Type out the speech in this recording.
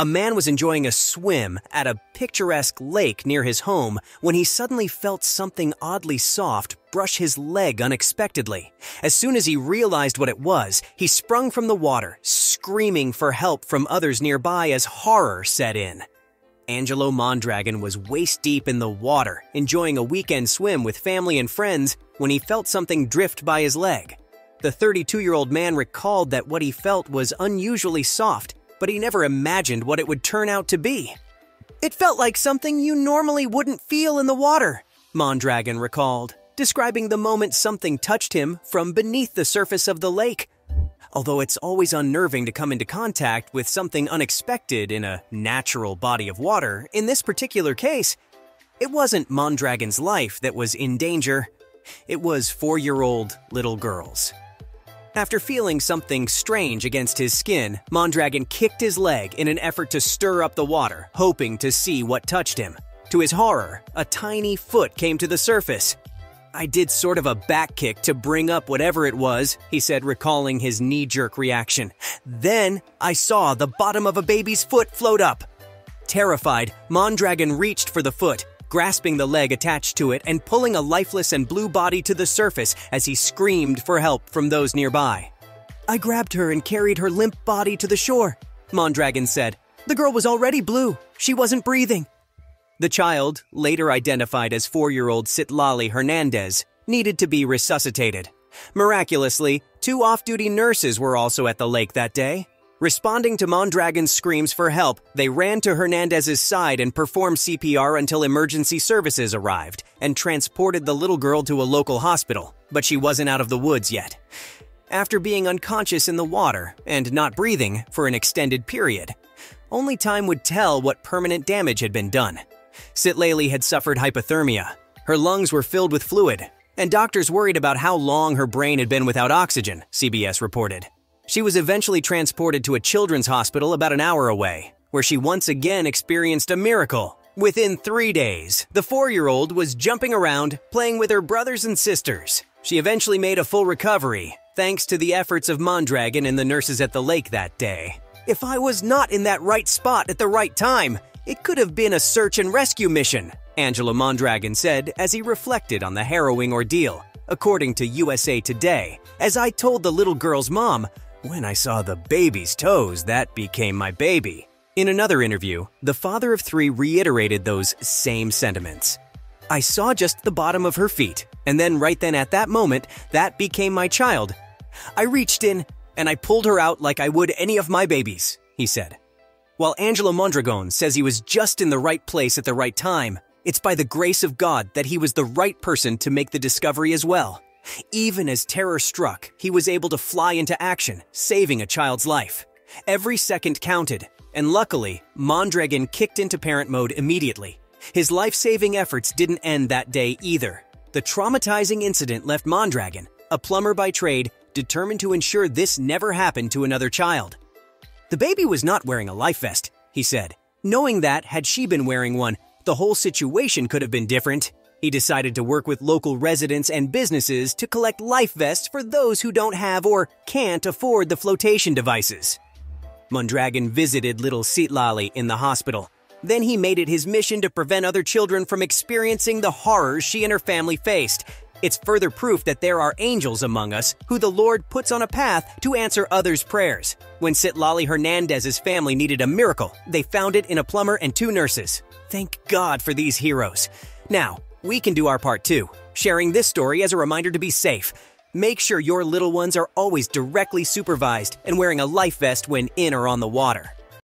A man was enjoying a swim at a picturesque lake near his home when he suddenly felt something oddly soft brush his leg unexpectedly. As soon as he realized what it was, he sprung from the water, screaming for help from others nearby as horror set in. Angelo Mondragon was waist-deep in the water, enjoying a weekend swim with family and friends when he felt something drift by his leg. The 32-year-old man recalled that what he felt was unusually soft, but he never imagined what it would turn out to be. "It felt like something you normally wouldn't feel in the water," Mondragon recalled, describing the moment something touched him from beneath the surface of the lake. Although it's always unnerving to come into contact with something unexpected in a natural body of water, in this particular case, it wasn't Mondragon's life that was in danger. It was 4-year-old little girls. After feeling something strange against his skin, Mondragon kicked his leg in an effort to stir up the water, hoping to see what touched him. To his horror, a tiny foot came to the surface. "I did sort of a back kick to bring up whatever it was," he said, recalling his knee-jerk reaction. "Then I saw the bottom of a baby's foot float up." Terrified, Mondragon reached for the foot, grasping the leg attached to it and pulling a lifeless and blue body to the surface as he screamed for help from those nearby. "I grabbed her and carried her limp body to the shore," Mondragon said. "The girl was already blue. She wasn't breathing." The child, later identified as 4-year-old Citlali Hernandez, needed to be resuscitated. Miraculously, 2 off-duty nurses were also at the lake that day. Responding to Mondragon's screams for help, they ran to Hernandez's side and performed CPR until emergency services arrived and transported the little girl to a local hospital, but she wasn't out of the woods yet. After being unconscious in the water and not breathing for an extended period, only time would tell what permanent damage had been done. Citlali had suffered hypothermia. Her lungs were filled with fluid, and doctors worried about how long her brain had been without oxygen, CBS reported. She was eventually transported to a children's hospital about an hour away, where she once again experienced a miracle. Within 3 days, the 4-year-old was jumping around, playing with her brothers and sisters. She eventually made a full recovery, thanks to the efforts of Mondragon and the nurses at the lake that day. "If I was not in that right spot at the right time, it could have been a search and rescue mission," Angelo Mondragon said as he reflected on the harrowing ordeal. According to USA Today, "As I told the little girl's mom, when I saw the baby's toes, that became my baby." In another interview, the father of 3 reiterated those same sentiments. "I saw just the bottom of her feet, and then right then at that moment, that became my child. I reached in and I pulled her out like I would any of my babies," he said. While Angelo Mondragon says he was just in the right place at the right time, it's by the grace of God that he was the right person to make the discovery as well. Even as terror struck, he was able to fly into action, saving a child's life. Every second counted, and luckily, Mondragon kicked into parent mode immediately. His life-saving efforts didn't end that day either. The traumatizing incident left Mondragon, a plumber by trade, determined to ensure this never happened to another child. "The baby was not wearing a life vest," he said, knowing that, had she been wearing one, the whole situation could have been different. He decided to work with local residents and businesses to collect life vests for those who don't have or can't afford the flotation devices. Mondragon visited little Citlali in the hospital. Then he made it his mission to prevent other children from experiencing the horrors she and her family faced. It's further proof that there are angels among us who the Lord puts on a path to answer others' prayers. When Citlali Hernandez's family needed a miracle, they found it in a plumber and 2 nurses. Thank God for these heroes. Now, we can do our part too, sharing this story as a reminder to be safe. Make sure your little ones are always directly supervised and wearing a life vest when in or on the water.